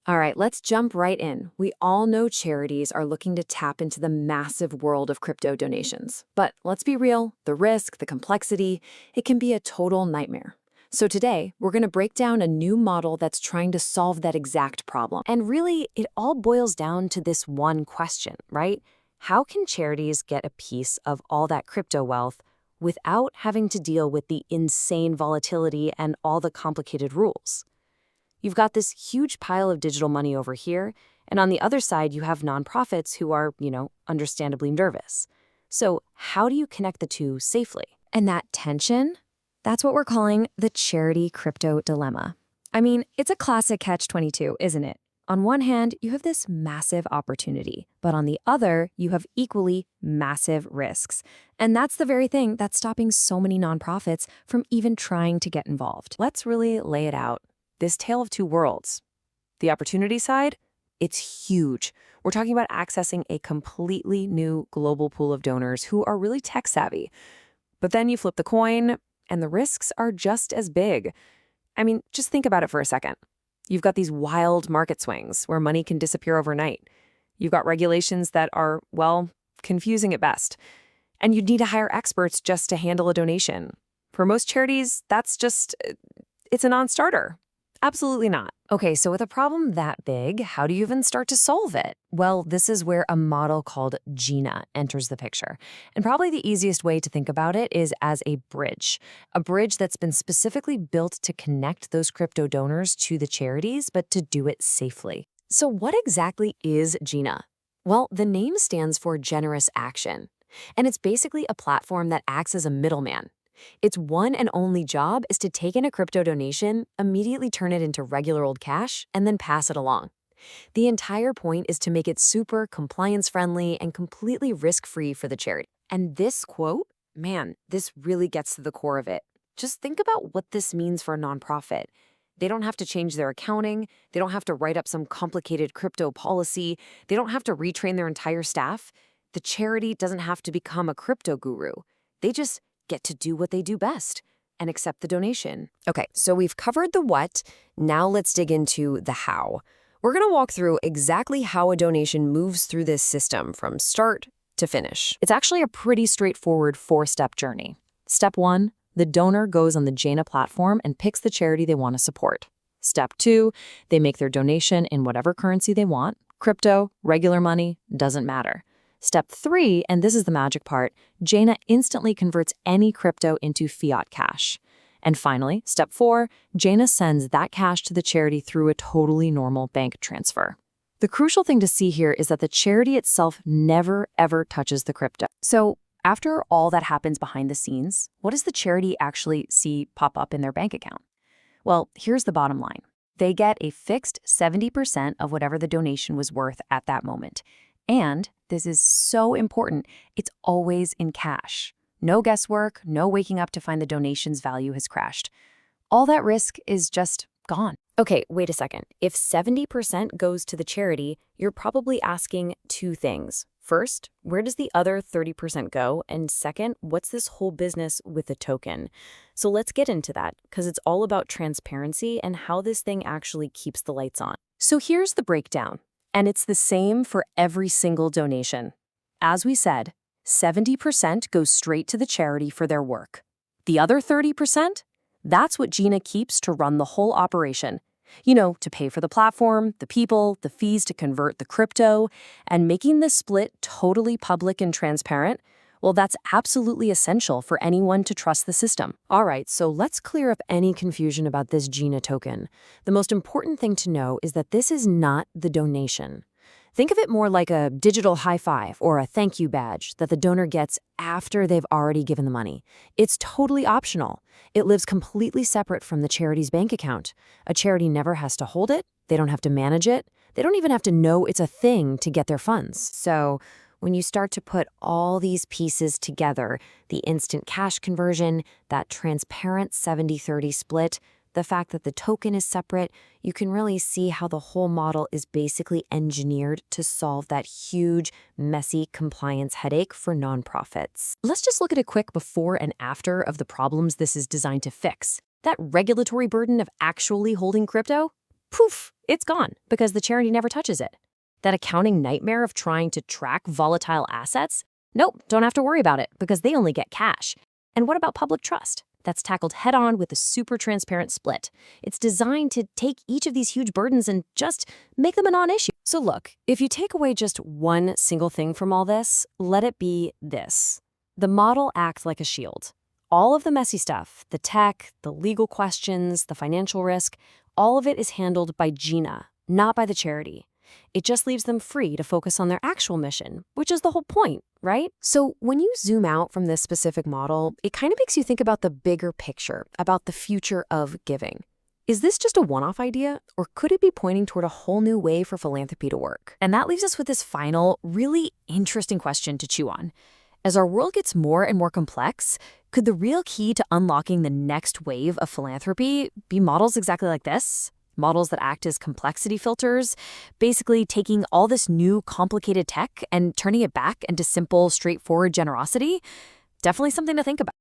All right, let's jump right in. We all know charities are looking to tap into the massive world of crypto donations. But let's be real, the risk, the complexity, it can be a total nightmare. So today, we're going to break down a new model that's trying to solve that exact problem. And really, it all boils down to this one question, right? How can charities get a piece of all that crypto wealth without having to deal with the insane volatility and all the complicated rules? You've got this huge pile of digital money over here, and on the other side, you have nonprofits who are, understandably nervous. So, how do you connect the two safely? And that tension, that's what we're calling the charity crypto dilemma. I mean, it's a classic catch-22, isn't it? On one hand, you have this massive opportunity, but on the other, you have equally massive risks. And that's the very thing that's stopping so many nonprofits from even trying to get involved. Let's really lay it out. This tale of two worlds. The opportunity side, it's huge. We're talking about accessing a completely new global pool of donors who are really tech savvy. But then you flip the coin, and the risks are just as big. I mean, just think about it for a second. You've got these wild market swings where money can disappear overnight. You've got regulations that are, well, confusing at best. And you'd need to hire experts just to handle a donation. For most charities, it's a non-starter. Absolutely not. Okay, so with a problem that big, how do you even start to solve it? Well, this is where a model called GNIM enters the picture. And probably the easiest way to think about it is as a bridge that's been specifically built to connect those crypto donors to the charities, but to do it safely. So what exactly is GNIM? Well, the name stands for Generous Action, and it's basically a platform that acts as a middleman. Its one and only job is to take in a crypto donation, immediately turn it into regular old cash, and then pass it along. The entire point is to make it super compliance-friendly and completely risk-free for the charity. And this quote, man, this really gets to the core of it. Just think about what this means for a nonprofit. They don't have to change their accounting. They don't have to write up some complicated crypto policy. They don't have to retrain their entire staff. The charity doesn't have to become a crypto guru. They just get to do what they do best and accept the donation. Okay, so we've covered the what. Now let's dig into the how. We're going to walk through exactly how a donation moves through this system from start to finish. It's actually a pretty straightforward four-step journey. Step 1, the donor goes on the GNIM platform and picks the charity they want to support. Step 2, they make their donation in whatever currency they want. Crypto, regular money, doesn't matter. Step 3, and this is the magic part, GNIM instantly converts any crypto into fiat cash. And finally, step 4, GNIM sends that cash to the charity through a totally normal bank transfer. The crucial thing to see here is that the charity itself never, ever touches the crypto. So after all that happens behind the scenes, what does the charity actually see pop up in their bank account? Well, here's the bottom line. They get a fixed 70% of whatever the donation was worth at that moment. And this is so important, it's always in cash. No guesswork, no waking up to find the donation's value has crashed. All that risk is just gone. Okay, wait a second. If 70% goes to the charity, you're probably asking two things. First, where does the other 30% go? And second, what's this whole business with the token? So let's get into that, because it's all about transparency and how this thing actually keeps the lights on. So here's the breakdown. And it's the same for every single donation. As we said, 70% goes straight to the charity for their work. The other 30%, that's what GNIM keeps to run the whole operation. To pay for the platform, the people, the fees to convert the crypto, and making this split totally public and transparent, well, that's absolutely essential for anyone to trust the system. All right, so let's clear up any confusion about this GNIM token. The most important thing to know is that this is not the donation. Think of it more like a digital high five or a thank you badge that the donor gets after they've already given the money. It's totally optional. It lives completely separate from the charity's bank account. A charity never has to hold it. They don't have to manage it. They don't even have to know it's a thing to get their funds. So when you start to put all these pieces together, the instant cash conversion, that transparent 70-30 split, the fact that the token is separate, you can really see how the whole model is basically engineered to solve that huge, messy compliance headache for nonprofits. Let's just look at a quick before and after of the problems this is designed to fix. That regulatory burden of actually holding crypto? poof, it's gone because the charity never touches it. That accounting nightmare of trying to track volatile assets? Nope, don't have to worry about it because they only get cash. And what about public trust? That's tackled head-on with a super transparent split. It's designed to take each of these huge burdens and just make them a non-issue. So look, if you take away just one single thing from all this, let it be this. The model acts like a shield. All of the messy stuff, the tech, the legal questions, the financial risk, all of it is handled by GNIM, not by the charity. It just leaves them free to focus on their actual mission, which is the whole point, right? So when you zoom out from this specific model, it kind of makes you think about the bigger picture, about the future of giving. Is this just a one-off idea, or could it be pointing toward a whole new way for philanthropy to work? And that leaves us with this final, really interesting question to chew on. As our world gets more and more complex, could the real key to unlocking the next wave of philanthropy be models exactly like this? Models that act as complexity filters, basically taking all this new complicated tech and turning it back into simple, straightforward generosity? Definitely something to think about.